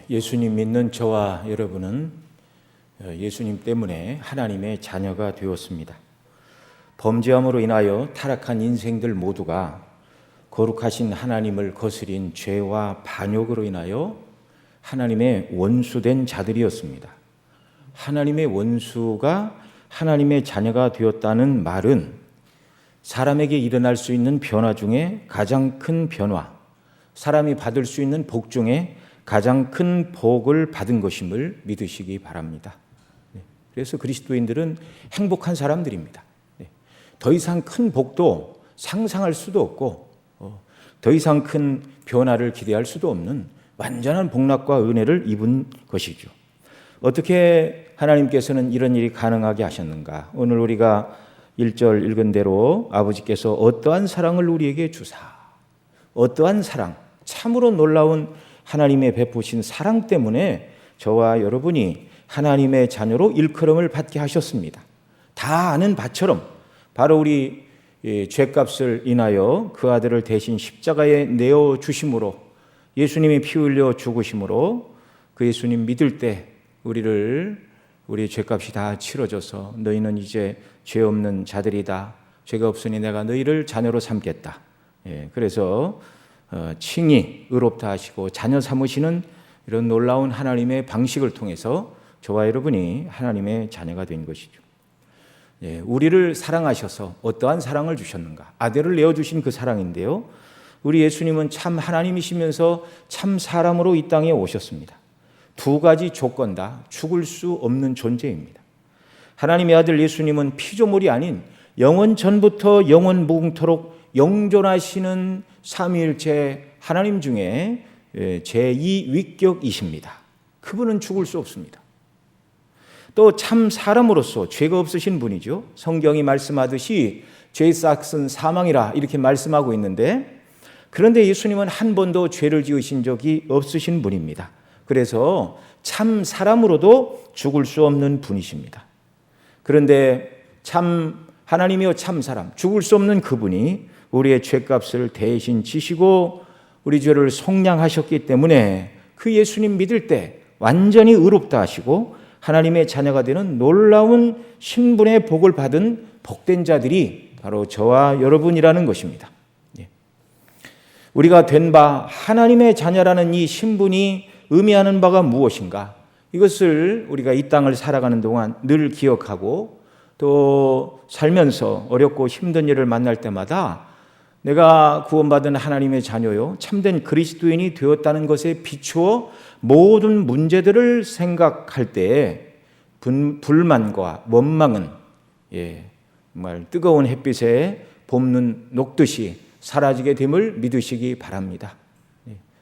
예수님 믿는 저와 여러분은 예수님 때문에 하나님의 자녀가 되었습니다. 범죄함으로 인하여 타락한 인생들 모두가 거룩하신 하나님을 거스린 죄와 반역으로 인하여 하나님의 원수된 자들이었습니다. 하나님의 원수가 하나님의 자녀가 되었다는 말은 사람에게 일어날 수 있는 변화 중에 가장 큰 변화, 사람이 받을 수 있는 복 중에 가장 큰 복을 받은 것임을 믿으시기 바랍니다. 그래서 그리스도인들은 행복한 사람들입니다. 더 이상 큰 복도 상상할 수도 없고 더 이상 큰 변화를 기대할 수도 없는 완전한 복락과 은혜를 입은 것이죠. 어떻게 하나님께서는 이런 일이 가능하게 하셨는가? 오늘 우리가 1절 읽은 대로 아버지께서 어떠한 사랑을 우리에게 주사, 어떠한 사랑, 참으로 놀라운 하나님의 베푸신 사랑 때문에 저와 여러분이 하나님의 자녀로 일컬음을 받게 하셨습니다. 다 아는 바처럼 바로 우리 죄값을 인하여 그 아들을 대신 십자가에 내어주심으로, 예수님이 피 흘려 죽으심으로 그 예수님 믿을 때 우리의 죄값이 다 치러져서 너희는 이제 죄 없는 자들이다. 죄가 없으니 내가 너희를 자녀로 삼겠다. 그래서 칭히 의롭다 하시고 자녀 삼으시는 이런 놀라운 하나님의 방식을 통해서 저와 여러분이 하나님의 자녀가 된 것이죠. 우리를 사랑하셔서 어떠한 사랑을 주셨는가? 아들을 내어주신 그 사랑인데요. 우리 예수님은 참 하나님이시면서 참 사람으로 이 땅에 오셨습니다. 두 가지 조건 다 죽을 수 없는 존재입니다. 하나님의 아들 예수님은 피조물이 아닌 영원 전부터 영원 무궁토록 영존하시는 삼위일체 하나님 중에 제2위격이십니다. 그분은 죽을 수 없습니다. 또 참 사람으로서 죄가 없으신 분이죠. 성경이 말씀하듯이 죄 싹은 사망이라 이렇게 말씀하고 있는데, 그런데 예수님은 한 번도 죄를 지으신 적이 없으신 분입니다. 그래서 참 사람으로도 죽을 수 없는 분이십니다. 그런데 참 하나님이요 참 사람, 죽을 수 없는 그분이 우리의 죄값을 대신 지시고 우리 죄를 속량하셨기 때문에 그 예수님 믿을 때 완전히 의롭다 하시고 하나님의 자녀가 되는 놀라운 신분의 복을 받은 복된 자들이 바로 저와 여러분이라는 것입니다. 우리가 된 바 하나님의 자녀라는 이 신분이 의미하는 바가 무엇인가? 이것을 우리가 이 땅을 살아가는 동안 늘 기억하고 또 살면서 어렵고 힘든 일을 만날 때마다 내가 구원받은 하나님의 자녀요 참된 그리스도인이 되었다는 것에 비추어 모든 문제들을 생각할 때 불만과 원망은 정말 뜨거운 햇빛에 봄눈 녹듯이 사라지게 됨을 믿으시기 바랍니다.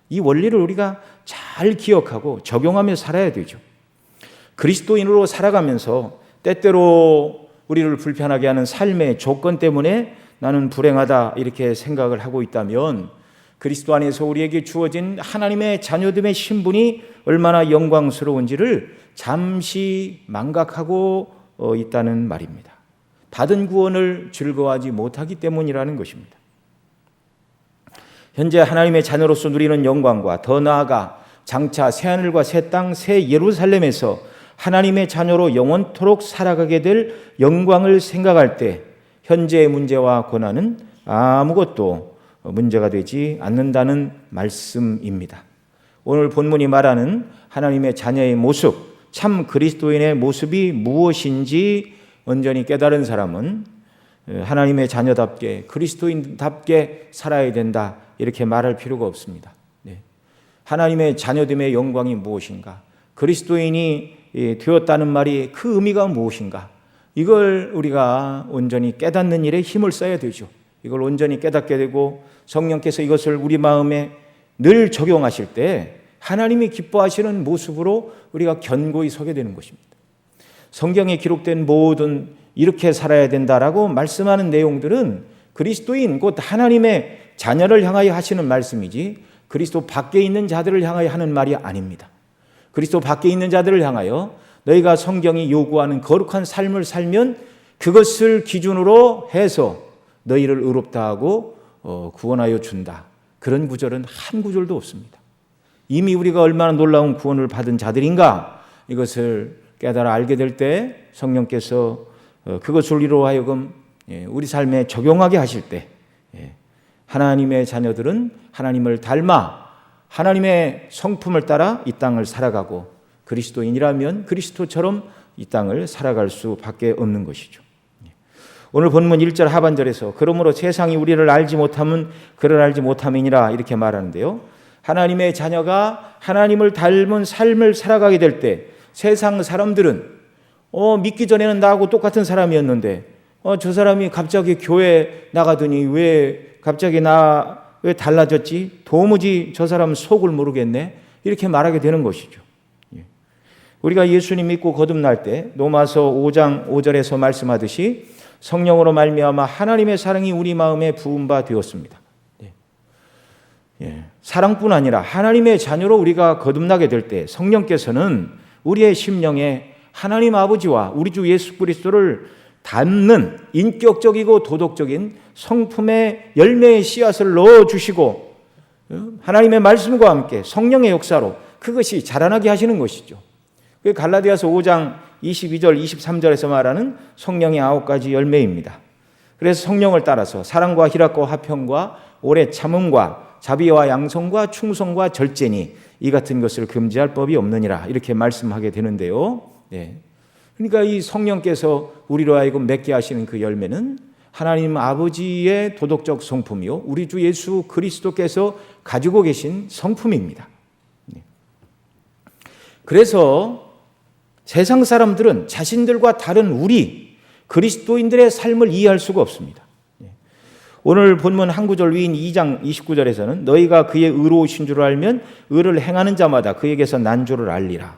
이 원리를 우리가 잘 기억하고 적용하며 살아야 되죠. 그리스도인으로 살아가면서 때때로 우리를 불편하게 하는 삶의 조건 때문에 나는 불행하다 이렇게 생각을 하고 있다면 그리스도 안에서 우리에게 주어진 하나님의 자녀됨의 신분이 얼마나 영광스러운지를 잠시 망각하고 있다는 말입니다. 받은 구원을 즐거워하지 못하기 때문이라는 것입니다. 현재 하나님의 자녀로서 누리는 영광과 더 나아가 장차 새하늘과 새 땅, 새 예루살렘에서 하나님의 자녀로 영원토록 살아가게 될 영광을 생각할 때 현재의 문제와 고난은 아무것도 문제가 되지 않는다는 말씀입니다. 오늘 본문이 말하는 하나님의 자녀의 모습, 참 그리스도인의 모습이 무엇인지 온전히 깨달은 사람은 하나님의 자녀답게 그리스도인답게 살아야 된다 이렇게 말할 필요가 없습니다. 하나님의 자녀됨의 영광이 무엇인가? 그리스도인이 되었다는 말이 그 의미가 무엇인가? 이걸 우리가 온전히 깨닫는 일에 힘을 써야 되죠. 이걸 온전히 깨닫게 되고 성령께서 이것을 우리 마음에 늘 적용하실 때 하나님이 기뻐하시는 모습으로 우리가 견고히 서게 되는 것입니다. 성경에 기록된 모든 이렇게 살아야 된다라고 말씀하는 내용들은 그리스도인 곧 하나님의 자녀를 향하여 하시는 말씀이지 그리스도 밖에 있는 자들을 향하여 하는 말이 아닙니다. 그리스도 밖에 있는 자들을 향하여 너희가 성경이 요구하는 거룩한 삶을 살면 그것을 기준으로 해서 너희를 의롭다 하고 구원하여 준다. 그런 구절은 한 구절도 없습니다. 이미 우리가 얼마나 놀라운 구원을 받은 자들인가, 이것을 깨달아 알게 될 때 성령께서 그것을 우리로 하여금 우리 삶에 적용하게 하실 때 하나님의 자녀들은 하나님을 닮아 하나님의 성품을 따라 이 땅을 살아가고, 그리스도인이라면 그리스도처럼 이 땅을 살아갈 수밖에 없는 것이죠. 오늘 본문 1절 하반절에서 그러므로 세상이 우리를 알지 못함은 그를 알지 못함이니라 이렇게 말하는데요. 하나님의 자녀가 하나님을 닮은 삶을 살아가게 될 때 세상 사람들은 믿기 전에는 나하고 똑같은 사람이었는데 저 사람이 갑자기 교회 나가더니 왜 갑자기 왜 달라졌지? 도무지 저 사람 속을 모르겠네. 이렇게 말하게 되는 것이죠. 우리가 예수님 믿고 거듭날 때 로마서 5장 5절에서 말씀하듯이 성령으로 말미암아 하나님의 사랑이 우리 마음에 부은 바 되었습니다. 사랑뿐 아니라 하나님의 자녀로 우리가 거듭나게 될 때 성령께서는 우리의 심령에 하나님 아버지와 우리 주 예수 그리스도를 닮는 인격적이고 도덕적인 성품의 열매의 씨앗을 넣어주시고 하나님의 말씀과 함께 성령의 역사로 그것이 자라나게 하시는 것이죠. 갈라디아서 5장 22절 23절에서 말하는 성령의 9가지 열매입니다. 그래서 성령을 따라서 사랑과 희락과 화평과 오래 참음과 자비와 양성과 충성과 절제니 이 같은 것을 금지할 법이 없느니라 이렇게 말씀하게 되는데요. 그러니까 이 성령께서 우리로 하여금 맺게 하시는 그 열매는 하나님 아버지의 도덕적 성품이요 우리 주 예수 그리스도께서 가지고 계신 성품입니다. 그래서 세상 사람들은 자신들과 다른 우리 그리스도인들의 삶을 이해할 수가 없습니다. 오늘 본문 한 구절 위인 2장 29절에서는 너희가 그의 의로우신 줄 알면 의를 행하는 자마다 그에게서 난 줄을 알리라.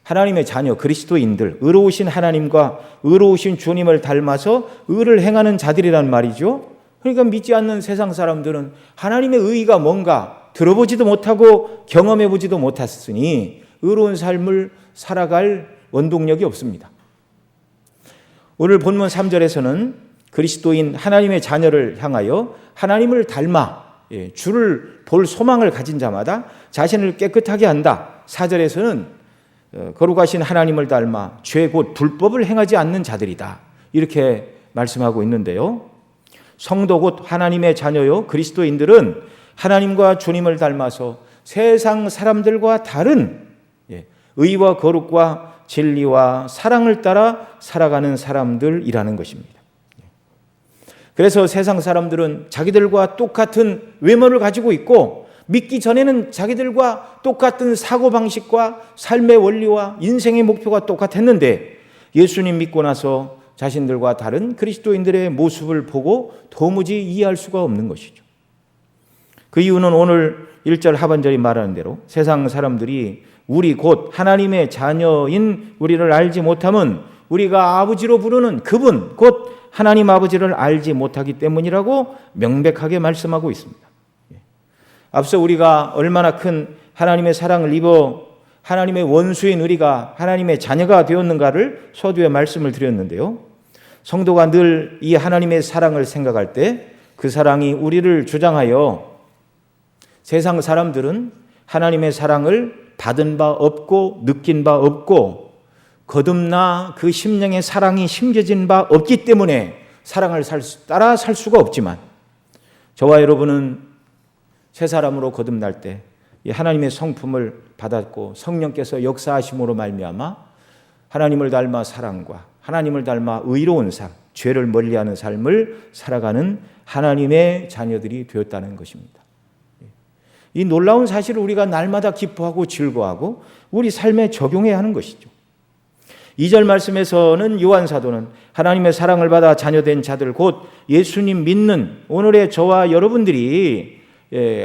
하나님의 자녀 그리스도인들, 의로우신 하나님과 의로우신 주님을 닮아서 의를 행하는 자들이란 말이죠. 그러니까 믿지 않는 세상 사람들은 하나님의 의의가 뭔가 들어보지도 못하고 경험해보지도 못했으니 의로운 삶을 살아갈 원동력이 없습니다. 오늘 본문 3절에서는 그리스도인 하나님의 자녀를 향하여 하나님을 닮아 주를 볼 소망을 가진 자마다 자신을 깨끗하게 한다. 4절에서는 거룩하신 하나님을 닮아 죄 곧 불법을 행하지 않는 자들이다. 이렇게 말씀하고 있는데요. 성도 곧 하나님의 자녀요 그리스도인들은 하나님과 주님을 닮아서 세상 사람들과 다른 의와 거룩과 진리와 사랑을 따라 살아가는 사람들이라는 것입니다. 그래서 세상 사람들은 자기들과 똑같은 외모를 가지고 있고 믿기 전에는 자기들과 똑같은 사고방식과 삶의 원리와 인생의 목표가 똑같았는데 예수님 믿고 나서 자신들과 다른 그리스도인들의 모습을 보고 도무지 이해할 수가 없는 것이죠. 그 이유는 오늘 1절 하반절이 말하는 대로 세상 사람들이 우리 곧 하나님의 자녀인 우리를 알지 못함은 우리가 아버지로 부르는 그분 곧 하나님 아버지를 알지 못하기 때문이라고 명백하게 말씀하고 있습니다. 앞서 우리가 얼마나 큰 하나님의 사랑을 입어 하나님의 원수인 우리가 하나님의 자녀가 되었는가를 서두에 말씀을 드렸는데요. 성도가 늘 이 하나님의 사랑을 생각할 때 그 사랑이 우리를 주장하여 세상 사람들은 하나님의 사랑을 받은 바 없고 느낀 바 없고 거듭나 그 심령의 사랑이 심겨진 바 없기 때문에 사랑을 따라 살 수가 없지만 저와 여러분은 새 사람으로 거듭날 때 하나님의 성품을 받았고 성령께서 역사하심으로 말미암아 하나님을 닮아 사랑과 하나님을 닮아 의로운 삶, 죄를 멀리하는 삶을 살아가는 하나님의 자녀들이 되었다는 것입니다. 이 놀라운 사실을 우리가 날마다 기뻐하고 즐거워하고 우리 삶에 적용해야 하는 것이죠. 2절 말씀에서는 요한 사도는 하나님의 사랑을 받아 자녀된 자들 곧 예수님 믿는 오늘의 저와 여러분들이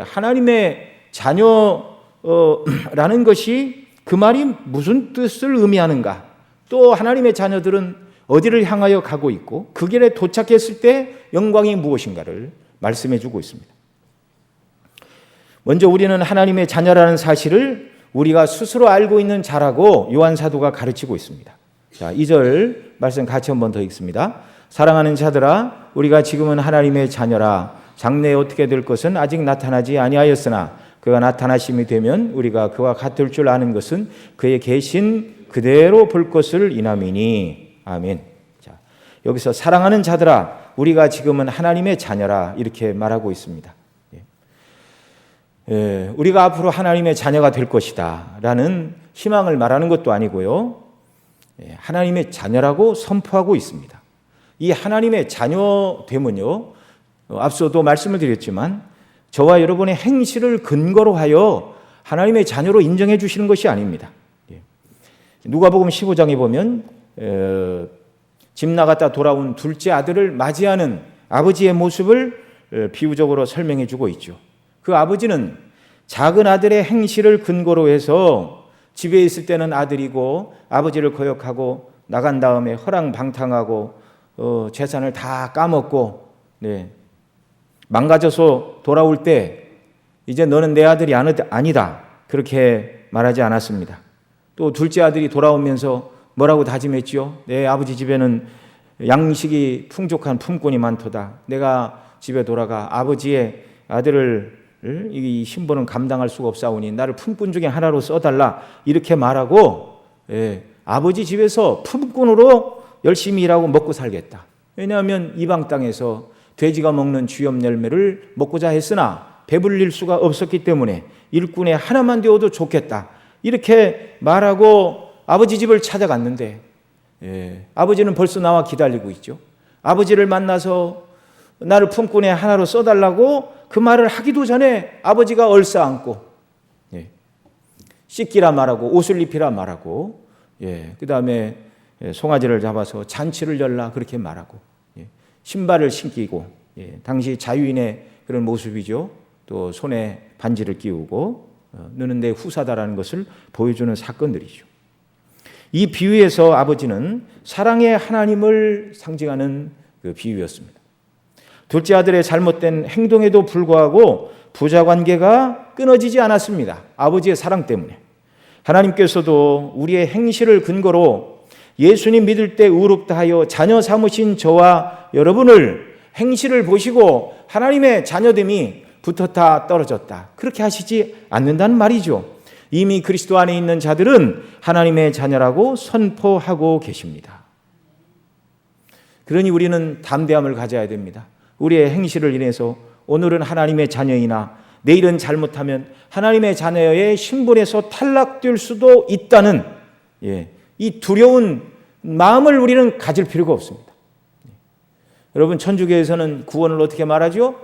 하나님의 자녀라는 것이 그 말이 무슨 뜻을 의미하는가, 또 하나님의 자녀들은 어디를 향하여 가고 있고 그 길에 도착했을 때 영광이 무엇인가를 말씀해 주고 있습니다. 먼저 우리는 하나님의 자녀라는 사실을 우리가 스스로 알고 있는 자라고 요한 사도가 가르치고 있습니다. 자, 2절 말씀 같이 한번 더 읽습니다. 사랑하는 자들아 우리가 지금은 하나님의 자녀라. 장래에 어떻게 될 것은 아직 나타나지 아니하였으나 그가 나타나심이 되면 우리가 그와 같을 줄 아는 것은 그의 계신 그대로 볼 것을 인함이니. 아멘. 자, 여기서 사랑하는 자들아 우리가 지금은 하나님의 자녀라 이렇게 말하고 있습니다. 우리가 앞으로 하나님의 자녀가 될 것이다 라는 희망을 말하는 것도 아니고요. 하나님의 자녀라고 선포하고 있습니다. 이 하나님의 자녀됨은요, 앞서도 말씀을 드렸지만 저와 여러분의 행실을 근거로 하여 하나님의 자녀로 인정해 주시는 것이 아닙니다. 누가복음 15장에 보면 집 나갔다 돌아온 둘째 아들을 맞이하는 아버지의 모습을 비유적으로 설명해 주고 있죠. 그 아버지는 작은 아들의 행실을 근거로 해서 집에 있을 때는 아들이고 아버지를 거역하고 나간 다음에 허랑방탕하고 재산을 다 까먹고 망가져서 돌아올 때 이제 너는 내 아들이 아니다 그렇게 말하지 않았습니다. 또 둘째 아들이 돌아오면서 뭐라고 다짐했지요? 내 아버지 집에는 양식이 풍족한 품꾼이 많도다. 내가 집에 돌아가 아버지의 아들을 이 신분은 감당할 수가 없사오니 나를 품꾼 중에 하나로 써달라 이렇게 말하고 아버지 집에서 품꾼으로 열심히 일하고 먹고 살겠다. 왜냐하면 이방 땅에서 돼지가 먹는 쥐염 열매를 먹고자 했으나 배불릴 수가 없었기 때문에 일꾼에 하나만 되어도 좋겠다 이렇게 말하고 아버지 집을 찾아갔는데 아버지는 벌써 나와 기다리고 있죠. 아버지를 만나서 나를 품꾼의 하나로 써달라고 그 말을 하기도 전에 아버지가 얼싸안고 씻기라 말하고 옷을 입히라 말하고 그 다음에 송아지를 잡아서 잔치를 열라 그렇게 말하고 신발을 신기고 당시 자유인의 그런 모습이죠. 또 손에 반지를 끼우고 너는 내 후사다라는 것을 보여주는 사건들이죠. 이 비유에서 아버지는 사랑의 하나님을 상징하는 그 비유였습니다. 둘째 아들의 잘못된 행동에도 불구하고 부자 관계가 끊어지지 않았습니다. 아버지의 사랑 때문에. 하나님께서도 우리의 행실을 근거로 예수님 믿을 때 의롭다 하여 자녀 삼으신 저와 여러분을 행실을 보시고 하나님의 자녀됨이 붙었다 떨어졌다 그렇게 하시지 않는다는 말이죠. 이미 그리스도 안에 있는 자들은 하나님의 자녀라고 선포하고 계십니다. 그러니 우리는 담대함을 가져야 됩니다. 우리의 행실을 인해서 오늘은 하나님의 자녀이나 내일은 잘못하면 하나님의 자녀의 신분에서 탈락될 수도 있다는 이 두려운 마음을 우리는 가질 필요가 없습니다. 여러분 천주교에서는 구원을 어떻게 말하죠?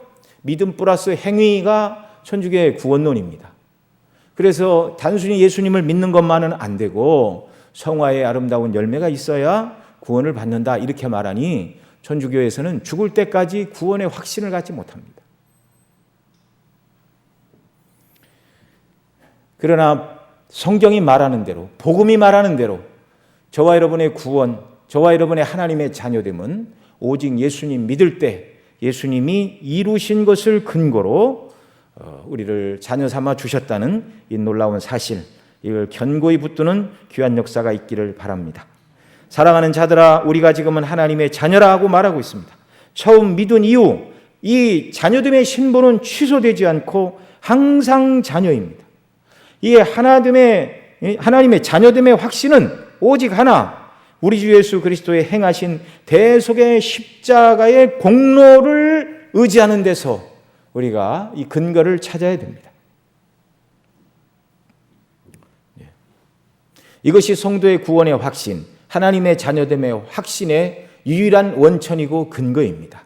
믿음 플러스 행위가 천주교의 구원론입니다. 그래서 단순히 예수님을 믿는 것만은 안 되고 성화의 아름다운 열매가 있어야 구원을 받는다 이렇게 말하니 천주교에서는 죽을 때까지 구원의 확신을 갖지 못합니다. 그러나 성경이 말하는 대로 복음이 말하는 대로 저와 여러분의 구원, 저와 여러분의 하나님의 자녀됨은 오직 예수님 믿을 때 예수님이 이루신 것을 근거로 우리를 자녀 삼아 주셨다는 이 놀라운 사실, 이걸 견고히 붙드는 귀한 역사가 있기를 바랍니다. 사랑하는 자들아 우리가 지금은 하나님의 자녀라 하고 말하고 있습니다. 처음 믿은 이후 이 자녀됨의 신분은 취소되지 않고 항상 자녀입니다. 이 하나님의 자녀됨의 확신은 오직 하나, 우리 주 예수 그리스도의 행하신 대속의 십자가의 공로를 의지하는 데서 우리가 이 근거를 찾아야 됩니다. 이것이 성도의 구원의 확신, 하나님의 자녀됨의 확신의 유일한 원천이고 근거입니다.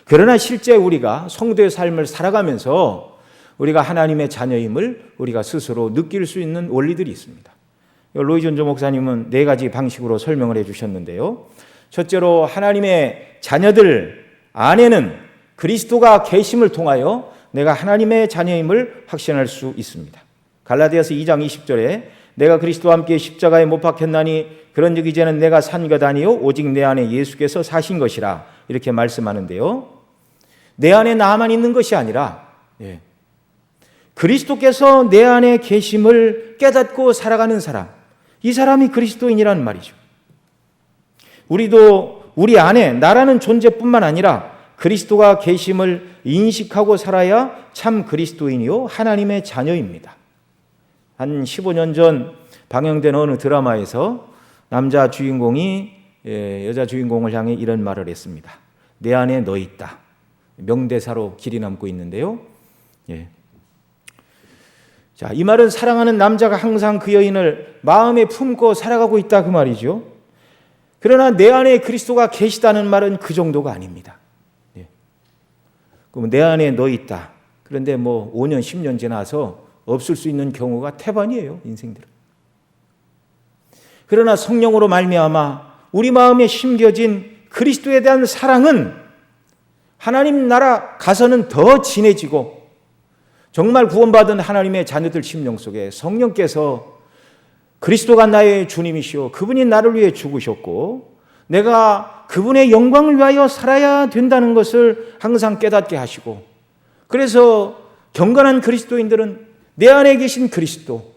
그러나 실제 우리가 성도의 삶을 살아가면서 우리가 하나님의 자녀임을 우리가 스스로 느낄 수 있는 원리들이 있습니다. 로이 존조 목사님은 4가지 방식으로 설명을 해주셨는데요. 첫째로 하나님의 자녀들 안에는 그리스도가 계심을 통하여 내가 하나님의 자녀임을 확신할 수 있습니다. 갈라디아서 2장 20절에 내가 그리스도와 함께 십자가에 못 박혔나니 그런즉 이제는 내가 산 것 아니요 오직 내 안에 예수께서 사신 것이라 이렇게 말씀하는데요. 내 안에 나만 있는 것이 아니라 그리스도께서 내 안에 계심을 깨닫고 살아가는 사람, 이 사람이 그리스도인이라는 말이죠. 우리도 우리 안에 나라는 존재뿐만 아니라 그리스도가 계심을 인식하고 살아야 참 그리스도인이요 하나님의 자녀입니다. 한 15년 전 방영된 어느 드라마에서 남자 주인공이 여자 주인공을 향해 이런 말을 했습니다. 내 안에 너 있다. 명대사로 길이 남고 있는데요. 자, 이 말은 사랑하는 남자가 항상 그 여인을 마음에 품고 살아가고 있다 그 말이죠. 그러나 내 안에 그리스도가 계시다는 말은 그 정도가 아닙니다. 그럼 내 안에 너 있다. 그런데 5년, 10년 지나서 없을 수 있는 경우가 태반이에요, 인생들은. 그러나 성령으로 말미암아 우리 마음에 심겨진 그리스도에 대한 사랑은 하나님 나라 가서는 더 진해지고 정말 구원받은 하나님의 자녀들 심령 속에 성령께서 그리스도가 나의 주님이시오. 그분이 나를 위해 죽으셨고 내가 그분의 영광을 위하여 살아야 된다는 것을 항상 깨닫게 하시고, 그래서 경건한 그리스도인들은 내 안에 계신 그리스도,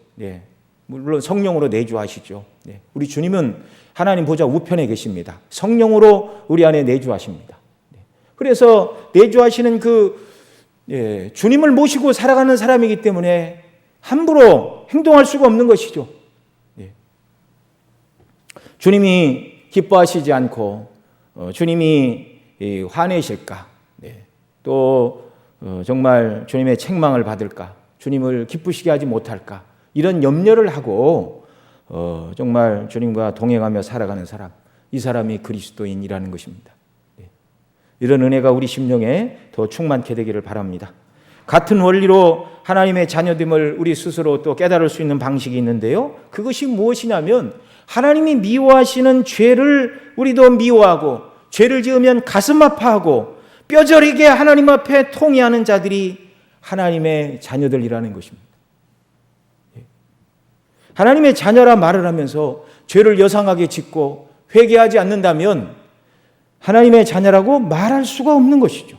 물론 성령으로 내주하시죠. 우리 주님은 하나님 보좌 우편에 계십니다. 성령으로 우리 안에 내주하십니다. 그래서 내주하시는 주님을 모시고 살아가는 사람이기 때문에 함부로 행동할 수가 없는 것이죠. 주님이 기뻐하시지 않고 주님이 화내실까? 또 정말 주님의 책망을 받을까? 주님을 기쁘시게 하지 못할까? 이런 염려를 하고 정말 주님과 동행하며 살아가는 사람, 이 사람이 그리스도인이라는 것입니다. 이런 은혜가 우리 심령에 더 충만케 되기를 바랍니다. 같은 원리로 하나님의 자녀됨을 우리 스스로 또 깨달을 수 있는 방식이 있는데요. 그것이 무엇이냐면 하나님이 미워하시는 죄를 우리도 미워하고 죄를 지으면 가슴 아파하고 뼈저리게 하나님 앞에 통회하는 자들이 하나님의 자녀들이라는 것입니다. 하나님의 자녀라 말을 하면서 죄를 여상하게 짓고 회개하지 않는다면 하나님의 자녀라고 말할 수가 없는 것이죠.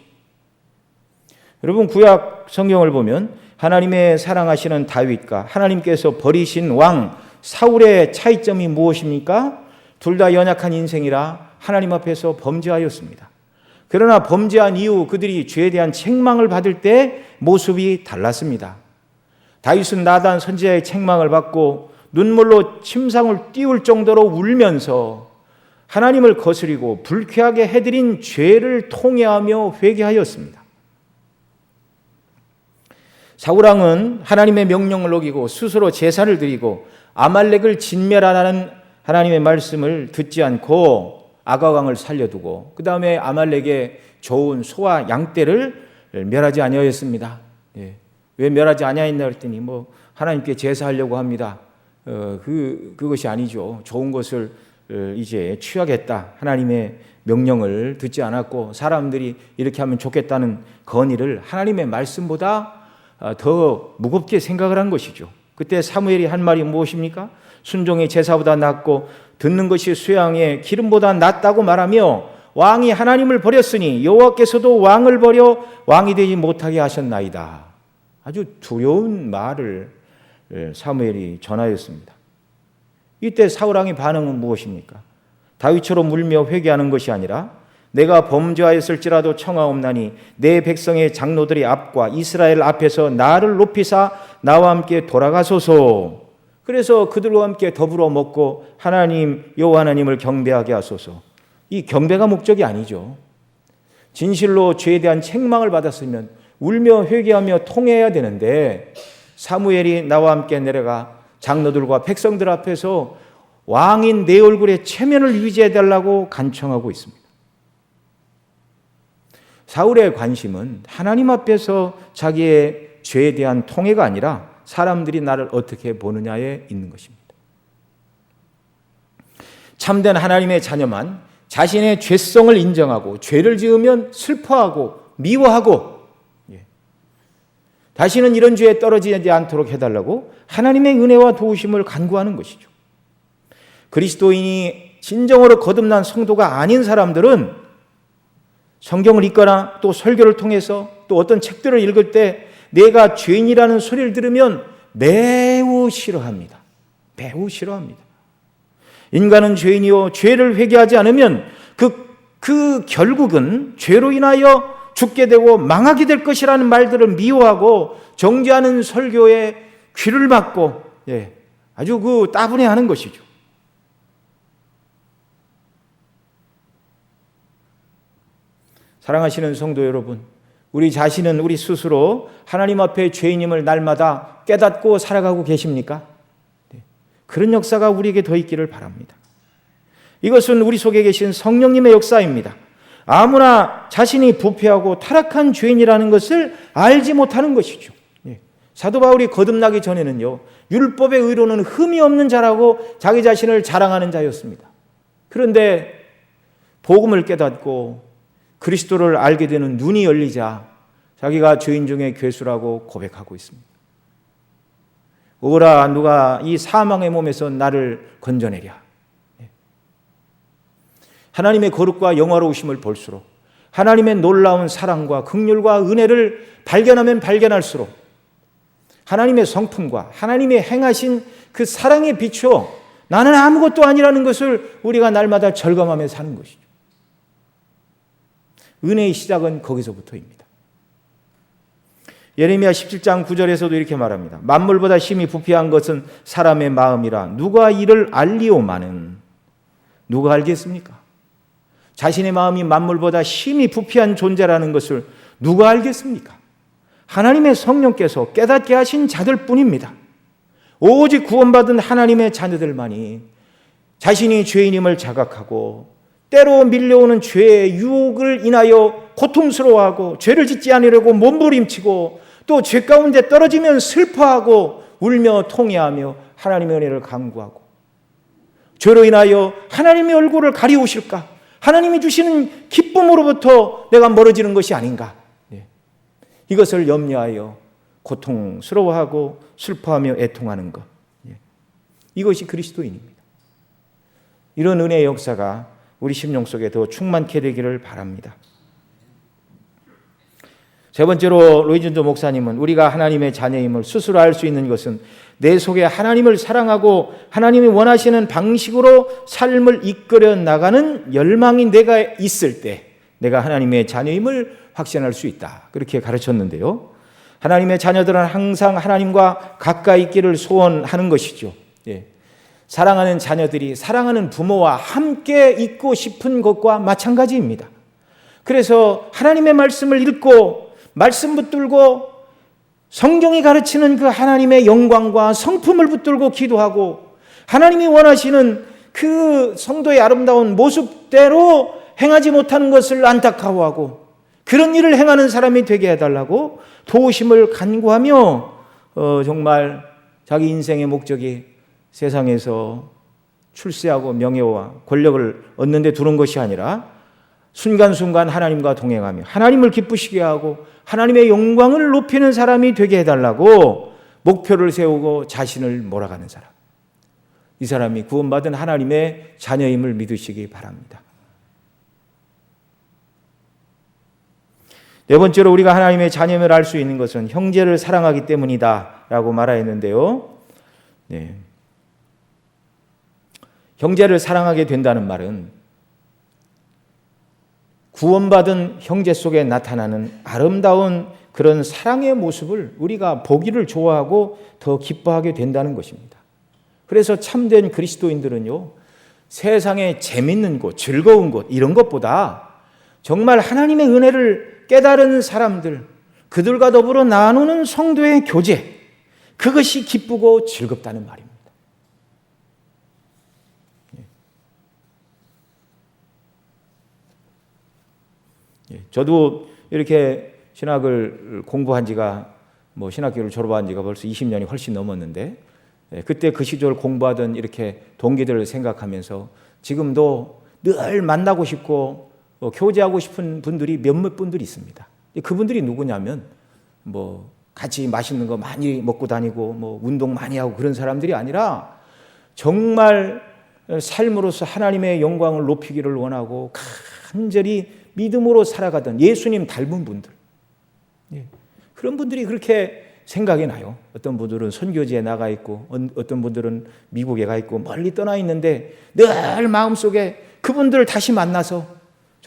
여러분, 구약 성경을 보면 하나님의 사랑하시는 다윗과 하나님께서 버리신 왕 사울의 차이점이 무엇입니까? 둘 다 연약한 인생이라 하나님 앞에서 범죄하였습니다. 그러나 범죄한 이후 그들이 죄에 대한 책망을 받을 때 모습이 달랐습니다. 다윗은 나단 선지자의 책망을 받고 눈물로 침상을 띄울 정도로 울면서 하나님을 거스리고 불쾌하게 해드린 죄를 통회하며 회개하였습니다. 사울왕은 하나님의 명령을 어기고 스스로 제사를 드리고 아말렉을 진멸하라는 하나님의 말씀을 듣지 않고 아가왕을 살려두고 그 다음에 아말렉의 좋은 소와 양떼를 멸하지 아니하였습니다. 왜 멸하지 아니하였나 했더니 하나님께 제사하려고 합니다. 그것이 아니죠. 좋은 것을 이제 취하겠다. 하나님의 명령을 듣지 않았고 사람들이 이렇게 하면 좋겠다는 건의를 하나님의 말씀보다 더 무겁게 생각을 한 것이죠. 그때 사무엘이 한 말이 무엇입니까? 순종이 제사보다 낫고 듣는 것이 수양의 기름보다 낫다고 말하며 왕이 하나님을 버렸으니 여호와께서도 왕을 버려 왕이 되지 못하게 하셨나이다. 아주 두려운 말을 사무엘이 전하였습니다. 이때 사울왕의 반응은 무엇입니까? 다윗처럼 울며 회개하는 것이 아니라 내가 범죄하였을지라도 청하옵나니 내 백성의 장로들의 앞과 이스라엘 앞에서 나를 높이사 나와 함께 돌아가소서. 그래서 그들과 함께 더불어 먹고 하나님 여호와 하나님을 경배하게 하소서. 이 경배가 목적이 아니죠. 진실로 죄에 대한 책망을 받았으면 울며 회개하며 통회해야 되는데 사무엘이 나와 함께 내려가 장로들과 백성들 앞에서 왕인 내 얼굴에 체면을 유지해달라고 간청하고 있습니다. 사울의 관심은 하나님 앞에서 자기의 죄에 대한 통회가 아니라 사람들이 나를 어떻게 보느냐에 있는 것입니다. 참된 하나님의 자녀만 자신의 죄성을 인정하고 죄를 지으면 슬퍼하고 미워하고 다시는 이런 죄에 떨어지지 않도록 해달라고 하나님의 은혜와 도우심을 간구하는 것이죠. 그리스도인이 진정으로 거듭난 성도가 아닌 사람들은 성경을 읽거나 또 설교를 통해서 또 어떤 책들을 읽을 때 내가 죄인이라는 소리를 들으면 매우 싫어합니다. 매우 싫어합니다. 인간은 죄인이요 죄를 회개하지 않으면 그 결국은 죄로 인하여 죽게 되고 망하게 될 것이라는 말들을 미워하고 정죄하는 설교에 귀를 막고 아주 따분해하는 것이죠. 사랑하시는 성도 여러분, 우리 자신은 우리 스스로 하나님 앞에 죄인임을 날마다 깨닫고 살아가고 계십니까? 그런 역사가 우리에게 더 있기를 바랍니다. 이것은 우리 속에 계신 성령님의 역사입니다. 아무나 자신이 부패하고 타락한 죄인이라는 것을 알지 못하는 것이죠. 사도 바울이 거듭나기 전에는요, 율법의 의로는 흠이 없는 자라고 자기 자신을 자랑하는 자였습니다. 그런데 복음을 깨닫고 그리스도를 알게 되는 눈이 열리자 자기가 죄인 중에 괴수라고 고백하고 있습니다. 오라, 누가 이 사망의 몸에서 나를 건져내랴. 하나님의 거룩과 영화로우심을 볼수록, 하나님의 놀라운 사랑과 긍휼과 은혜를 발견하면 발견할수록 하나님의 성품과 하나님의 행하신 그 사랑에 비추어 나는 아무것도 아니라는 것을 우리가 날마다 절감하며 사는 것이죠. 은혜의 시작은 거기서부터입니다. 예레미야 17장 9절에서도 이렇게 말합니다. 만물보다 심히 부패한 것은 사람의 마음이라 누가 이를 알리오마는. 누가 알겠습니까? 자신의 마음이 만물보다 심히 부패한 존재라는 것을 누가 알겠습니까? 하나님의 성령께서 깨닫게 하신 자들 뿐입니다. 오직 구원받은 하나님의 자녀들만이 자신이 죄인임을 자각하고 때로 밀려오는 죄의 유혹을 인하여 고통스러워하고 죄를 짓지 않으려고 몸부림치고 또 죄 가운데 떨어지면 슬퍼하고 울며 통회하며 하나님의 은혜를 간구하고 죄로 인하여 하나님의 얼굴을 가리우실까? 하나님이 주시는 기쁨으로부터 내가 멀어지는 것이 아닌가? 이것을 염려하여 고통스러워하고 슬퍼하며 애통하는 것. 이것이 그리스도인입니다. 이런 은혜의 역사가 우리 심령 속에 더 충만케 되기를 바랍니다. 세 번째로 로이준도 목사님은 우리가 하나님의 자녀임을 스스로 알 수 있는 것은 내 속에 하나님을 사랑하고 하나님이 원하시는 방식으로 삶을 이끌어 나가는 열망이 내가 있을 때 내가 하나님의 자녀임을 확신할 수 있다. 그렇게 가르쳤는데요. 하나님의 자녀들은 항상 하나님과 가까이 있기를 소원하는 것이죠. 사랑하는 자녀들이 사랑하는 부모와 함께 있고 싶은 것과 마찬가지입니다. 그래서 하나님의 말씀을 읽고 말씀 붙들고 성경이 가르치는 그 하나님의 영광과 성품을 붙들고 기도하고 하나님이 원하시는 그 성도의 아름다운 모습대로 행하지 못하는 것을 안타까워하고 그런 일을 행하는 사람이 되게 해달라고 도우심을 간구하며 정말 자기 인생의 목적이 세상에서 출세하고 명예와 권력을 얻는 데 두는 것이 아니라 순간순간 하나님과 동행하며 하나님을 기쁘시게 하고 하나님의 영광을 높이는 사람이 되게 해달라고 목표를 세우고 자신을 몰아가는 사람. 이 사람이 구원받은 하나님의 자녀임을 믿으시기 바랍니다. 네 번째로 우리가 하나님의 자녀임을 알 수 있는 것은 형제를 사랑하기 때문이다 라고 말하였는데요. 형제를 사랑하게 된다는 말은 구원받은 형제 속에 나타나는 아름다운 그런 사랑의 모습을 우리가 보기를 좋아하고 더 기뻐하게 된다는 것입니다. 그래서 참된 그리스도인들은요, 세상에 재밌는 곳, 즐거운 곳 이런 것보다 정말 하나님의 은혜를 깨달은 사람들, 그들과 더불어 나누는 성도의 교제, 그것이 기쁘고 즐겁다는 말입니다. 저도 이렇게 신학을 공부한 지가 신학교를 졸업한 지가 벌써 20년이 훨씬 넘었는데 그때 그 시절 공부하던 이렇게 동기들을 생각하면서 지금도 늘 만나고 싶고 교제하고 싶은 분들이 몇몇 분들이 있습니다. 그분들이 누구냐면 같이 맛있는 거 많이 먹고 다니고 운동 많이 하고 그런 사람들이 아니라 정말 삶으로서 하나님의 영광을 높이기를 원하고 간절히 믿음으로 살아가던 예수님 닮은 분들, 그런 분들이 그렇게 생각이 나요. 어떤 분들은 선교지에 나가 있고 어떤 분들은 미국에 가 있고 멀리 떠나 있는데 늘 마음속에 그분들을 다시 만나서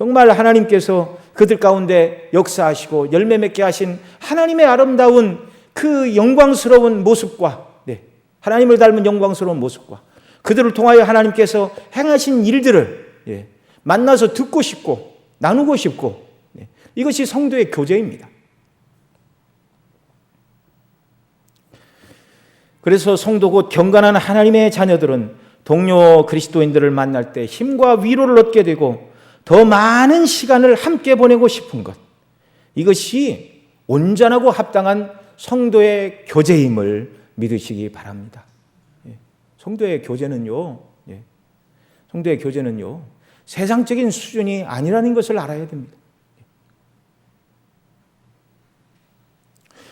정말 하나님께서 그들 가운데 역사하시고 열매 맺게 하신 하나님의 아름다운 그 영광스러운 모습과 하나님을 닮은 영광스러운 모습과 그들을 통하여 하나님께서 행하신 일들을 만나서 듣고 싶고 나누고 싶고 이것이 성도의 교제입니다. 그래서 성도 곧 경건한 하나님의 자녀들은 동료 그리스도인들을 만날 때 힘과 위로를 얻게 되고 더 많은 시간을 함께 보내고 싶은 것, 이것이 온전하고 합당한 성도의 교제임을 믿으시기 바랍니다. 성도의 교제는요, 세상적인 수준이 아니라는 것을 알아야 됩니다.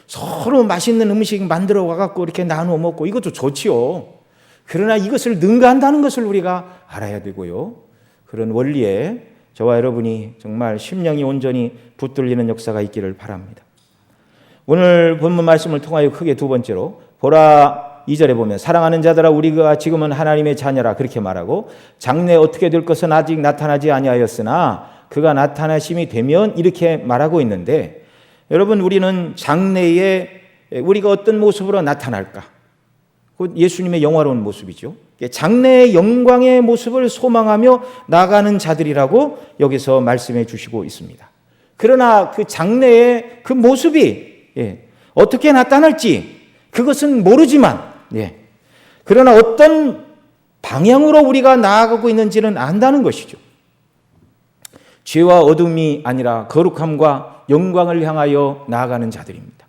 서로 맛있는 음식 만들어 와갖고 이렇게 나누어 먹고 이것도 좋지요. 그러나 이것을 능가한다는 것을 우리가 알아야 되고요. 그런 원리에 저와 여러분이 정말 심령이 온전히 붙들리는 역사가 있기를 바랍니다. 오늘 본문 말씀을 통하여 크게 두 번째로 보라 2절에 보면 사랑하는 자들아 우리가 지금은 하나님의 자녀라 그렇게 말하고 장래 어떻게 될 것은 아직 나타나지 아니하였으나 그가 나타나심이 되면 이렇게 말하고 있는데 여러분 우리는 장래에 우리가 어떤 모습으로 나타날까? 곧 예수님의 영화로운 모습이죠. 장래의 영광의 모습을 소망하며 나아가는 자들이라고 여기서 말씀해 주시고 있습니다. 그러나 그 장래의 그 모습이 어떻게 나타날지 그것은 모르지만 그러나 어떤 방향으로 우리가 나아가고 있는지는 안다는 것이죠. 죄와 어둠이 아니라 거룩함과 영광을 향하여 나아가는 자들입니다.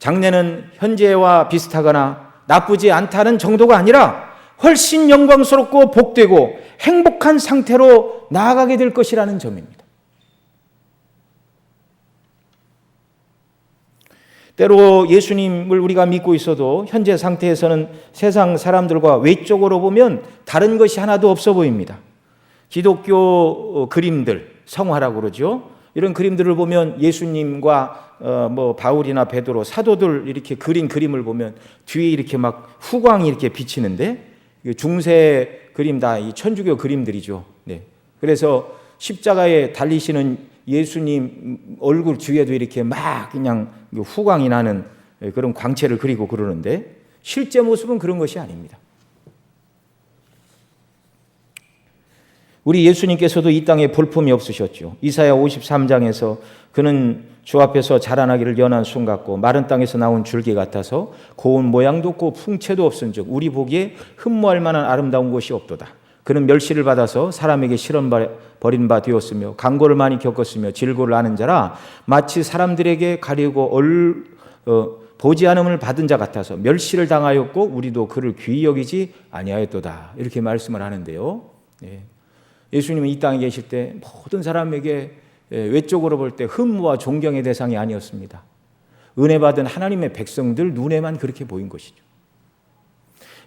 장래는 현재와 비슷하거나 나쁘지 않다는 정도가 아니라 훨씬 영광스럽고 복되고 행복한 상태로 나아가게 될 것이라는 점입니다. 때로 예수님을 우리가 믿고 있어도 현재 상태에서는 세상 사람들과 외적으로 보면 다른 것이 하나도 없어 보입니다. 기독교 그림들, 성화라고 그러죠. 이런 그림들을 보면 예수님과 바울이나 베드로, 사도들 이렇게 그린 그림을 보면 뒤에 이렇게 막 후광이 이렇게 비치는데 중세 그림 다 이 천주교 그림들이죠. 그래서 십자가에 달리시는 예수님 얼굴 뒤에도 이렇게 막 그냥 후광이 나는 그런 광채를 그리고 그러는데 실제 모습은 그런 것이 아닙니다. 우리 예수님께서도 이 땅에 볼품이 없으셨죠. 이사야 53장에서 그는 주 앞에서 자라나기를 연한 순 같고 마른 땅에서 나온 줄기 같아서 고운 모양도 없고 풍채도 없은즉 우리 보기에 흠모할 만한 아름다운 것이 없도다. 그는 멸시를 받아서 사람에게 버린 바 되었으며 강고를 많이 겪었으며 질고를 아는 자라 마치 사람들에게 가리고 보지 않음을 받은 자 같아서 멸시를 당하였고 우리도 그를 귀히 여기지 아니하였도다. 이렇게 말씀을 하는데요. 예수님은 이 땅에 계실 때 모든 사람에게 외적으로 볼 때 흠모와 존경의 대상이 아니었습니다. 은혜 받은 하나님의 백성들 눈에만 그렇게 보인 것이죠.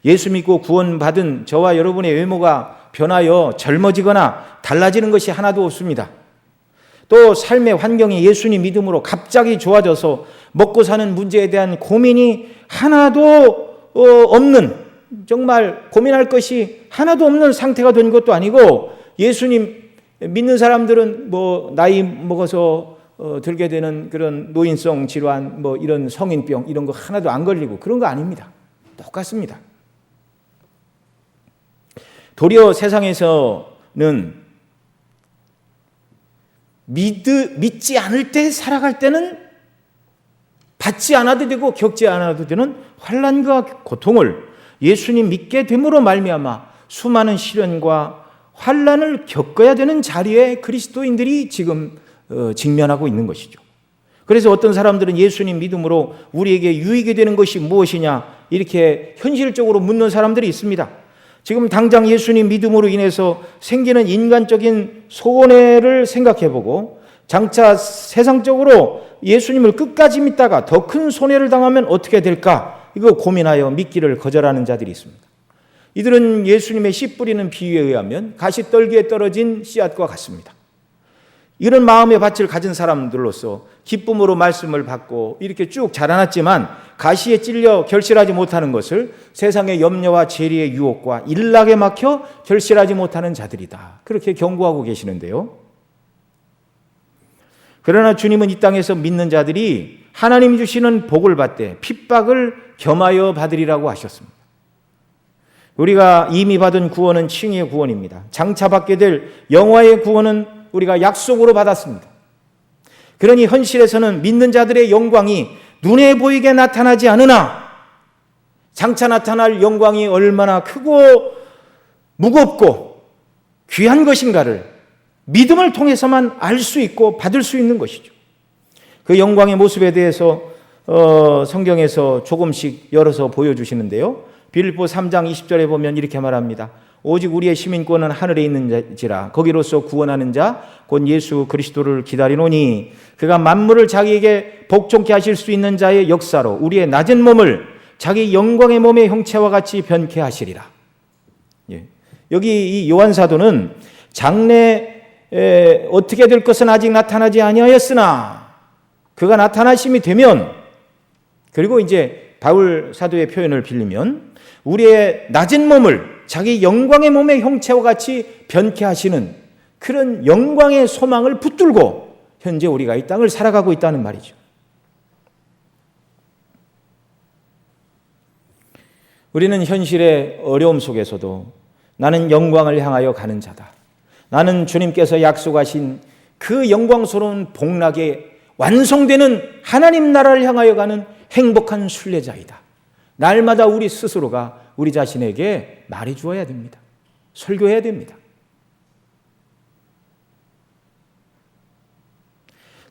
예수 믿고 구원받은 저와 여러분의 외모가 변하여 젊어지거나 달라지는 것이 하나도 없습니다. 또 삶의 환경이 예수님 믿음으로 갑자기 좋아져서 먹고 사는 문제에 대한 고민이 하나도 없는, 정말 고민할 것이 하나도 없는 상태가 된 것도 아니고 예수님 믿는 사람들은 나이 먹어서 들게 되는 그런 노인성 질환, 이런 성인병 이런 거 하나도 안 걸리고 그런 거 아닙니다. 똑같습니다. 도리어 세상에서는 믿지 않을 때 살아갈 때는 받지 않아도 되고 겪지 않아도 되는 환난과 고통을 예수님 믿게 됨으로 말미암아 수많은 시련과 환난을 겪어야 되는 자리에 그리스도인들이 지금 직면하고 있는 것이죠. 그래서 어떤 사람들은 예수님 믿음으로 우리에게 유익이 되는 것이 무엇이냐 이렇게 현실적으로 묻는 사람들이 있습니다. 지금 당장 예수님 믿음으로 인해서 생기는 인간적인 손해를 생각해보고 장차 세상적으로 예수님을 끝까지 믿다가 더 큰 손해를 당하면 어떻게 될까 이거 고민하여 믿기를 거절하는 자들이 있습니다. 이들은 예수님의 씨 뿌리는 비유에 의하면 가시떨기에 떨어진 씨앗과 같습니다. 이런 마음의 밭을 가진 사람들로서 기쁨으로 말씀을 받고 이렇게 쭉 자라났지만 가시에 찔려 결실하지 못하는 것을 세상의 염려와 재리의 유혹과 일락에 막혀 결실하지 못하는 자들이다. 그렇게 경고하고 계시는데요. 그러나 주님은 이 땅에서 믿는 자들이 하나님 주시는 복을 받되 핍박을 겸하여 받으리라고 하셨습니다. 우리가 이미 받은 구원은 칭의의 구원입니다. 장차 받게 될 영화의 구원은 우리가 약속으로 받았습니다. 그러니 현실에서는 믿는 자들의 영광이 눈에 보이게 나타나지 않으나 장차 나타날 영광이 얼마나 크고 무겁고 귀한 것인가를 믿음을 통해서만 알 수 있고 받을 수 있는 것이죠. 그 영광의 모습에 대해서 성경에서 조금씩 열어서 보여주시는데요. 빌립보 3장 20절에 보면 이렇게 말합니다. 오직 우리의 시민권은 하늘에 있는지라 거기로서 구원하는 자 곧 예수 그리스도를 기다리노니 그가 만물을 자기에게 복종케 하실 수 있는 자의 역사로 우리의 낮은 몸을 자기 영광의 몸의 형체와 같이 변케 하시리라. 예. 여기 이 요한 사도는 장래에 어떻게 될 것은 아직 나타나지 아니하였으나 그가 나타나심이 되면, 그리고 이제 바울 사도의 표현을 빌리면 우리의 낮은 몸을 자기 영광의 몸의 형체와 같이 변케 하시는 그런 영광의 소망을 붙들고 현재 우리가 이 땅을 살아가고 있다는 말이죠. 우리는 현실의 어려움 속에서도 나는 영광을 향하여 가는 자다. 나는 주님께서 약속하신 그 영광스러운 복락에 완성되는 하나님 나라를 향하여 가는 행복한 순례자이다. 날마다 우리 스스로가 우리 자신에게 말해 주어야 됩니다. 설교해야 됩니다.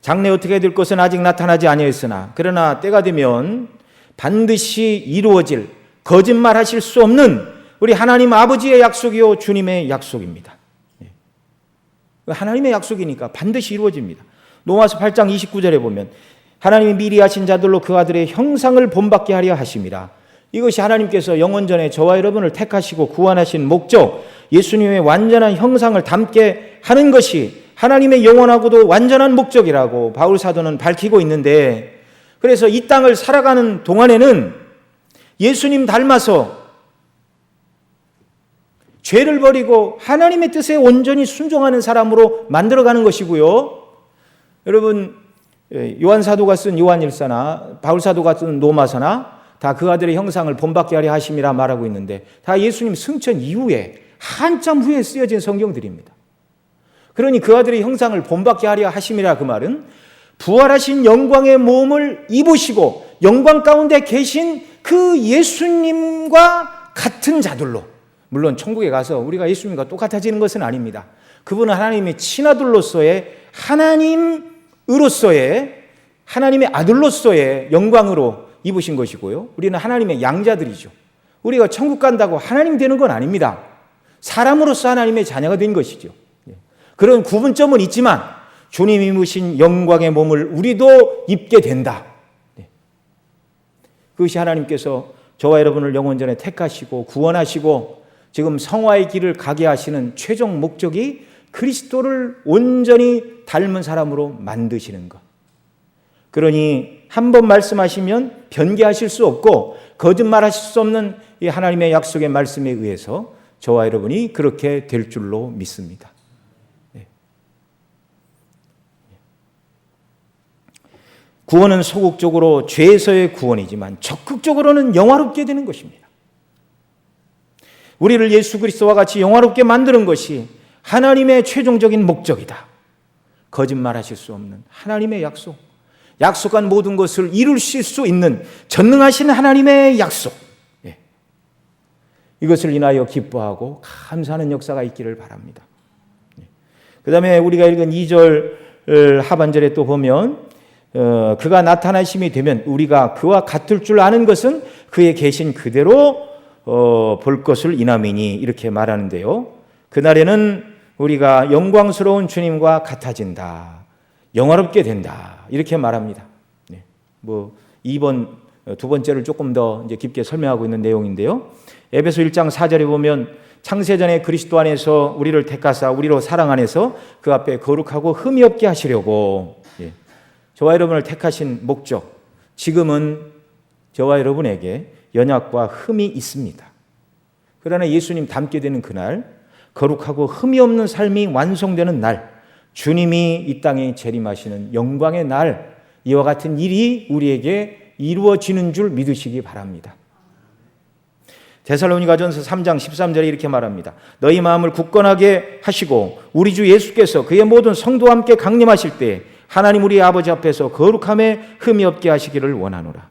장래 어떻게 될 것은 아직 나타나지 아니하였으나 그러나 때가 되면 반드시 이루어질 거짓말하실 수 없는 우리 하나님 아버지의 약속이요 주님의 약속입니다. 하나님의 약속이니까 반드시 이루어집니다. 로마서 8장 29절에 보면 하나님이 미리 하신 자들로 그 아들의 형상을 본받게 하려 하심이라. 이것이 하나님께서 영원전에 저와 여러분을 택하시고 구원하신 목적, 예수님의 완전한 형상을 담게 하는 것이 하나님의 영원하고도 완전한 목적이라고 바울 사도는 밝히고 있는데, 그래서 이 땅을 살아가는 동안에는 예수님 닮아서 죄를 버리고 하나님의 뜻에 온전히 순종하는 사람으로 만들어가는 것이고요. 여러분, 요한 사도가 쓴 요한일서나 바울 사도가 쓴 로마서나 다 그 아들의 형상을 본받게 하려 하심이라 말하고 있는데 다 예수님 승천 이후에 한참 후에 쓰여진 성경들입니다. 그러니 그 아들의 형상을 본받게 하려 하심이라 그 말은 부활하신 영광의 몸을 입으시고 영광 가운데 계신 그 예수님과 같은 자들로, 물론 천국에 가서 우리가 예수님과 똑같아지는 것은 아닙니다. 그분은 하나님의 친아들로서의, 하나님으로서의, 하나님의 아들로서의 영광으로 입으신 것이고요. 우리는 하나님의 양자들이죠. 우리가 천국 간다고 하나님 되는 건 아닙니다. 사람으로서 하나님의 자녀가 된 것이죠. 그런 구분점은 있지만 주님이 입으신 영광의 몸을 우리도 입게 된다. 그것이 하나님께서 저와 여러분을 영원전에 택하시고 구원하시고 지금 성화의 길을 가게 하시는 최종 목적이 그리스도를 온전히 닮은 사람으로 만드시는 것. 그러니 한 번 말씀하시면 변개하실 수 없고 거짓말하실 수 없는 이 하나님의 약속의 말씀에 의해서 저와 여러분이 그렇게 될 줄로 믿습니다. 구원은 소극적으로 죄에서의 구원이지만 적극적으로는 영화롭게 되는 것입니다. 우리를 예수 그리스도와 같이 영화롭게 만드는 것이 하나님의 최종적인 목적이다. 거짓말하실 수 없는 하나님의 약속, 약속한 모든 것을 이루실 수 있는 전능하신 하나님의 약속, 이것을 인하여 기뻐하고 감사하는 역사가 있기를 바랍니다. 그 다음에 우리가 읽은 2절 하반절에 또 보면 그가 나타나심이 되면 우리가 그와 같을 줄 아는 것은 그의 계신 그대로 볼 것을 인함이니, 이렇게 말하는데요. 그날에는 우리가 영광스러운 주님과 같아진다, 영화롭게 된다, 이렇게 말합니다. 뭐 2번 두 번째를 조금 더 이제 깊게 설명하고 있는 내용인데요. 에베소 1장 4절에 보면 창세전에 그리스도 안에서 우리를 택하사 우리로 사랑 안에서 그 앞에 거룩하고 흠이 없게 하시려고 저와 여러분을 택하신 목적, 지금은 저와 여러분에게 연약과 흠이 있습니다. 그러나 예수님 닮게 되는 그날, 거룩하고 흠이 없는 삶이 완성되는 날, 주님이 이 땅에 재림하시는 영광의 날, 이와 같은 일이 우리에게 이루어지는 줄 믿으시기 바랍니다. 데살로니가전서 3장 13절에 이렇게 말합니다. 너희 마음을 굳건하게 하시고 우리 주 예수께서 그의 모든 성도와 함께 강림하실 때 하나님 우리 아버지 앞에서 거룩함에 흠이 없게 하시기를 원하노라.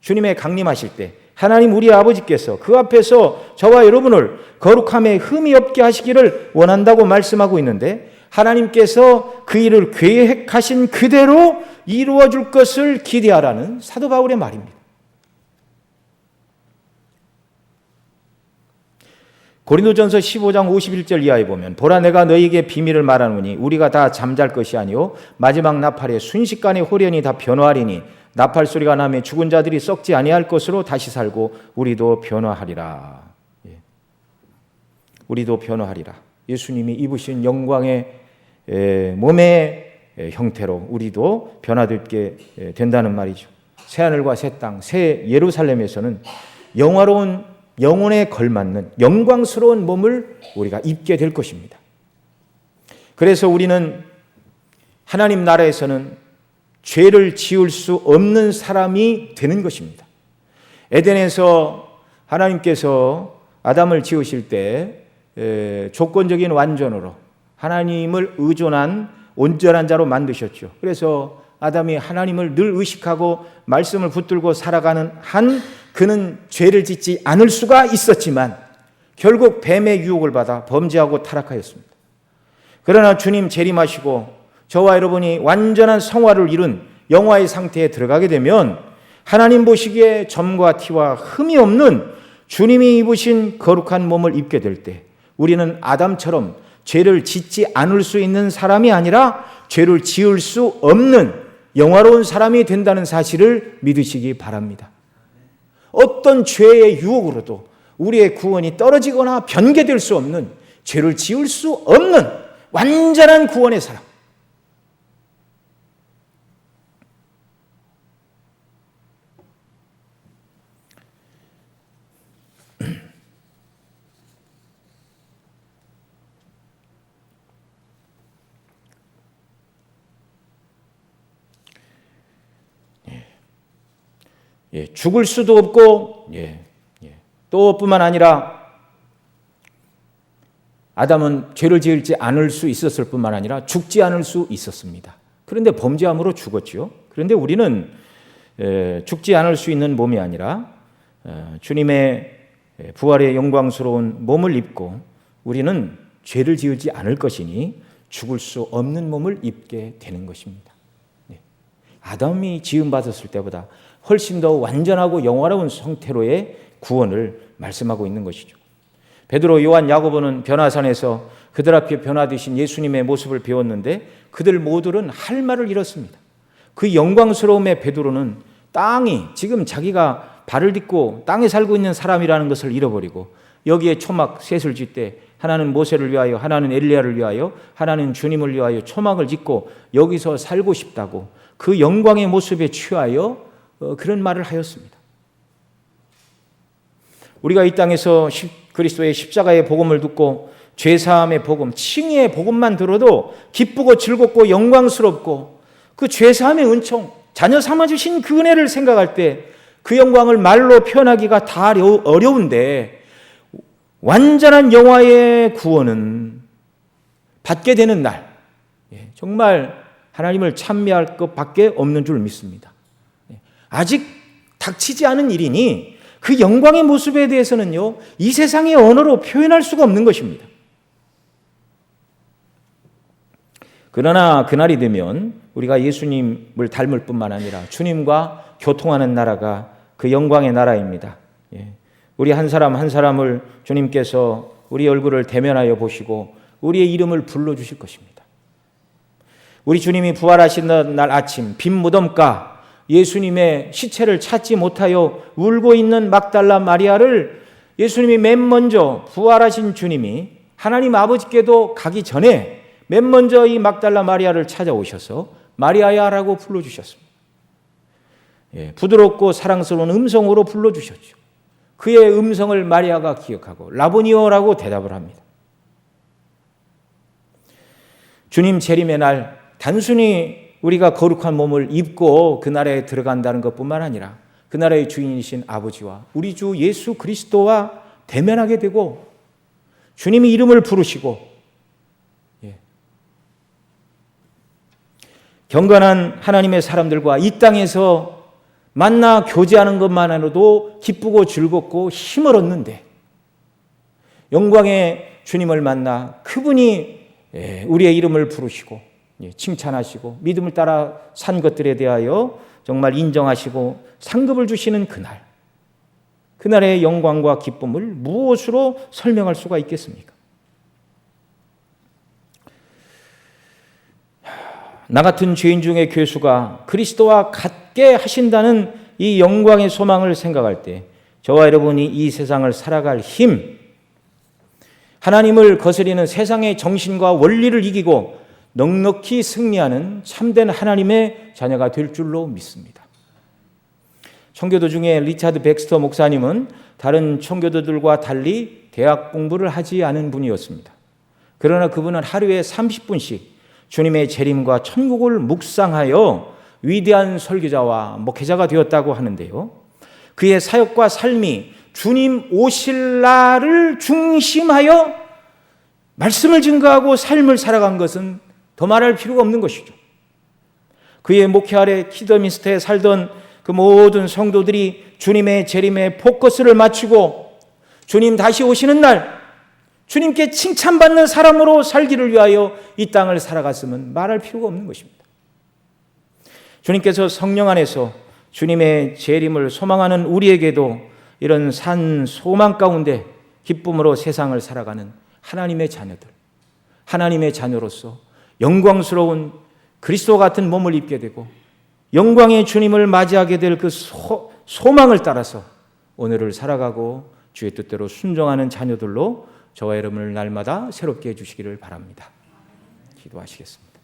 주님의 강림하실 때 하나님 우리 아버지께서 그 앞에서 저와 여러분을 거룩함에 흠이 없게 하시기를 원한다고 말씀하고 있는데, 하나님께서 그 일을 계획하신 그대로 이루어 줄 것을 기대하라는 사도 바울의 말입니다. 고린도전서 15장 51절 이하에 보면, 보라 내가 너희에게 비밀을 말하노니 우리가 다 잠잘 것이 아니요 마지막 나팔에 순식간에 홀연히 다 변화하리니 나팔 소리가 나며 죽은 자들이 썩지 아니할 것으로 다시 살고 우리도 변화하리라. 우리도 변화하리라. 예수님이 입으신 영광의 몸의 형태로 우리도 변화되게 된다는 말이죠. 새하늘과 새 땅, 새 예루살렘에서는 영화로운 영혼에 걸맞는 영광스러운 몸을 우리가 입게 될 것입니다. 그래서 우리는 하나님 나라에서는 죄를 지을 수 없는 사람이 되는 것입니다. 에덴에서 하나님께서 아담을 지으실 때 조건적인 완전으로 하나님을 의존한 온전한 자로 만드셨죠. 그래서 아담이 하나님을 늘 의식하고 말씀을 붙들고 살아가는 한 그는 죄를 짓지 않을 수가 있었지만 결국 뱀의 유혹을 받아 범죄하고 타락하였습니다. 그러나 주님 재림하시고 저와 여러분이 완전한 성화를 이룬 영화의 상태에 들어가게 되면 하나님 보시기에 점과 티와 흠이 없는 주님이 입으신 거룩한 몸을 입게 될 때 우리는 아담처럼 죄를 짓지 않을 수 있는 사람이 아니라 죄를 지을 수 없는 영화로운 사람이 된다는 사실을 믿으시기 바랍니다. 어떤 죄의 유혹으로도 우리의 구원이 떨어지거나 변개될 수 없는, 죄를 지을 수 없는 완전한 구원의 사람. 죽을 수도 없고 또 뿐만 아니라 아담은 죄를 지을지 않을 수 있었을 뿐만 아니라 죽지 않을 수 있었습니다. 그런데 범죄함으로 죽었죠. 그런데 우리는 죽지 않을 수 있는 몸이 아니라 주님의 부활의 영광스러운 몸을 입고 우리는 죄를 지을지 않을 것이니 죽을 수 없는 몸을 입게 되는 것입니다. 아담이 지음받았을 때보다 훨씬 더 완전하고 영화로운 형태로의 구원을 말씀하고 있는 것이죠. 베드로, 요한, 야고보는 변화산에서 그들 앞에 변화되신 예수님의 모습을 배웠는데 그들 모두는 할 말을 잃었습니다. 그 영광스러움의 베드로는 땅이 지금 자기가 발을 딛고 땅에 살고 있는 사람이라는 것을 잃어버리고 여기에 초막 셋을 짓되 하나는 모세를 위하여, 하나는 엘리야를 위하여, 하나는 주님을 위하여 초막을 짓고 여기서 살고 싶다고 그 영광의 모습에 취하여 그런 말을 하였습니다. 우리가 이 땅에서 그리스도의 십자가의 복음을 듣고 죄사함의 복음, 칭의의 복음만 들어도 기쁘고 즐겁고 영광스럽고 그 죄사함의 은총, 자녀 삼아주신 그 은혜를 생각할 때 그 영광을 말로 표현하기가 다 어려운데 완전한 영화의 구원은 받게 되는 날 정말 하나님을 찬미할 것밖에 없는 줄 믿습니다. 아직 닥치지 않은 일이니 그 영광의 모습에 대해서는요, 이 세상의 언어로 표현할 수가 없는 것입니다. 그러나 그날이 되면 우리가 예수님을 닮을 뿐만 아니라 주님과 교통하는 나라가 그 영광의 나라입니다. 우리 한 사람 한 사람을 주님께서 우리 얼굴을 대면하여 보시고 우리의 이름을 불러주실 것입니다. 우리 주님이 부활하신 날 아침 빈 무덤가 예수님의 시체를 찾지 못하여 울고 있는 막달라 마리아를 예수님이 맨 먼저 부활하신 주님이 하나님 아버지께도 가기 전에 맨 먼저 이 막달라 마리아를 찾아오셔서 마리아야라고 불러주셨습니다. 부드럽고 사랑스러운 음성으로 불러주셨죠. 그의 음성을 마리아가 기억하고 라보니오라고 대답을 합니다. 주님 재림의 날 단순히 우리가 거룩한 몸을 입고 그날에 들어간다는 것뿐만 아니라 그날의 주인이신 아버지와 우리 주 예수 그리스도와 대면하게 되고 주님이 이름을 부르시고 경건한 하나님의 사람들과 이 땅에서 만나 교제하는 것만으로도 기쁘고 즐겁고 힘을 얻는데 영광의 주님을 만나 그분이 우리의 이름을 부르시고 칭찬하시고 믿음을 따라 산 것들에 대하여 정말 인정하시고 상급을 주시는 그날의 영광과 기쁨을 무엇으로 설명할 수가 있겠습니까? 나 같은 죄인 중의 괴수가 그리스도와 같게 하신다는 이 영광의 소망을 생각할 때 저와 여러분이 이 세상을 살아갈 힘, 하나님을 거스리는 세상의 정신과 원리를 이기고 넉넉히 승리하는 참된 하나님의 자녀가 될 줄로 믿습니다. 청교도 중에 리차드 백스터 목사님은 다른 청교도들과 달리 대학 공부를 하지 않은 분이었습니다. 그러나 그분은 하루에 30분씩 주님의 재림과 천국을 묵상하여 위대한 설교자와 목회자가 되었다고 하는데요. 그의 사역과 삶이 주님 오실 날을 중심하여 말씀을 증거하고 삶을 살아간 것은 더 말할 필요가 없는 것이죠. 그의 목회 아래 키더민스터에 살던 그 모든 성도들이 주님의 재림에 포커스를 맞추고 주님 다시 오시는 날 주님께 칭찬받는 사람으로 살기를 위하여 이 땅을 살아갔으면 말할 필요가 없는 것입니다. 주님께서 성령 안에서 주님의 재림을 소망하는 우리에게도 이런 산 소망 가운데 기쁨으로 세상을 살아가는 하나님의 자녀들, 하나님의 자녀로서 영광스러운 그리스도 같은 몸을 입게 되고 영광의 주님을 맞이하게 될 그 소망을 따라서 오늘을 살아가고 주의 뜻대로 순종하는 자녀들로 저와 여러분을 날마다 새롭게 해주시기를 바랍니다. 기도하시겠습니다.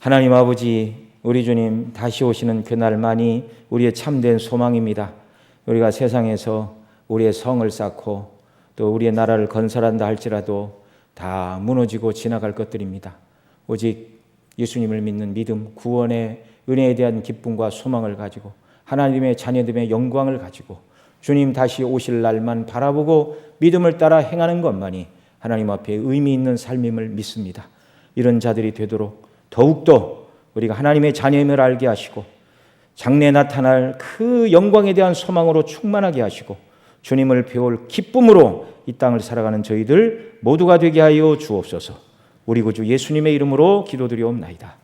하나님 아버지, 우리 주님 다시 오시는 그날만이 우리의 참된 소망입니다. 우리가 세상에서 우리의 성을 쌓고 또 우리의 나라를 건설한다 할지라도 다 무너지고 지나갈 것들입니다. 오직 예수님을 믿는 믿음, 구원의 은혜에 대한 기쁨과 소망을 가지고 하나님의 자녀됨의 영광을 가지고 주님 다시 오실 날만 바라보고 믿음을 따라 행하는 것만이 하나님 앞에 의미 있는 삶임을 믿습니다. 이런 자들이 되도록 더욱더 우리가 하나님의 자녀임을 알게 하시고 장래에 나타날 그 영광에 대한 소망으로 충만하게 하시고 주님을 배울 기쁨으로 이 땅을 살아가는 저희들 모두가 되게 하여 주옵소서. 우리 구주 예수님의 이름으로 기도드리옵나이다.